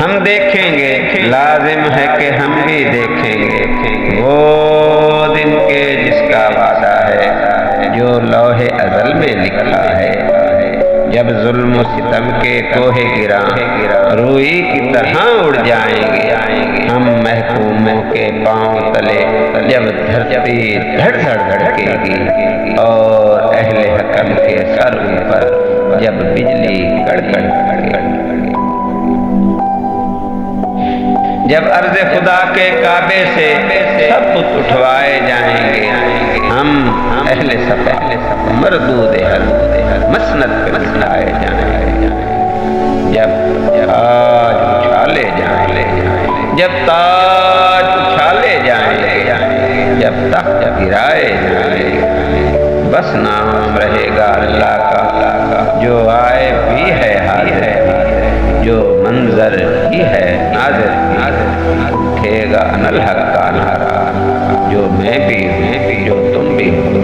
ہم دیکھیں گے، لازم ہے کہ ہم بھی دیکھیں گے وہ دن کے جس کا وعدہ ہے جو لوح ازل میں لکھا ہے، جب ظلم و ستم کے کوہ گراں روئی کی طرح اڑ جائیں گے ہم محکوموں کے پاؤں تلے، جب دھرتی دھڑ دھڑ دھڑکے گی اور اہل حکم کے سر اوپر جب بجلی کڑکڑ کڑکڑ، جب عرض خدا کے کعبے سے سب بت اٹھوائے جائیں گے ہم اہل صفا مردود حل مسند پہ بٹھائے جائیں گے، جب تاج اچھالے جائیں گے، جب تاج اچھالے جائیں گے، جب تخت گرائے جائیں گے، بس نام رہے گا اللہ کا جو آئے بھی ہے حاضر، جو منظر ہی ہے ناظر، اٹھے گا انل حق کا نعرہ جو میں بھی ہوں جو تم بھی ہو۔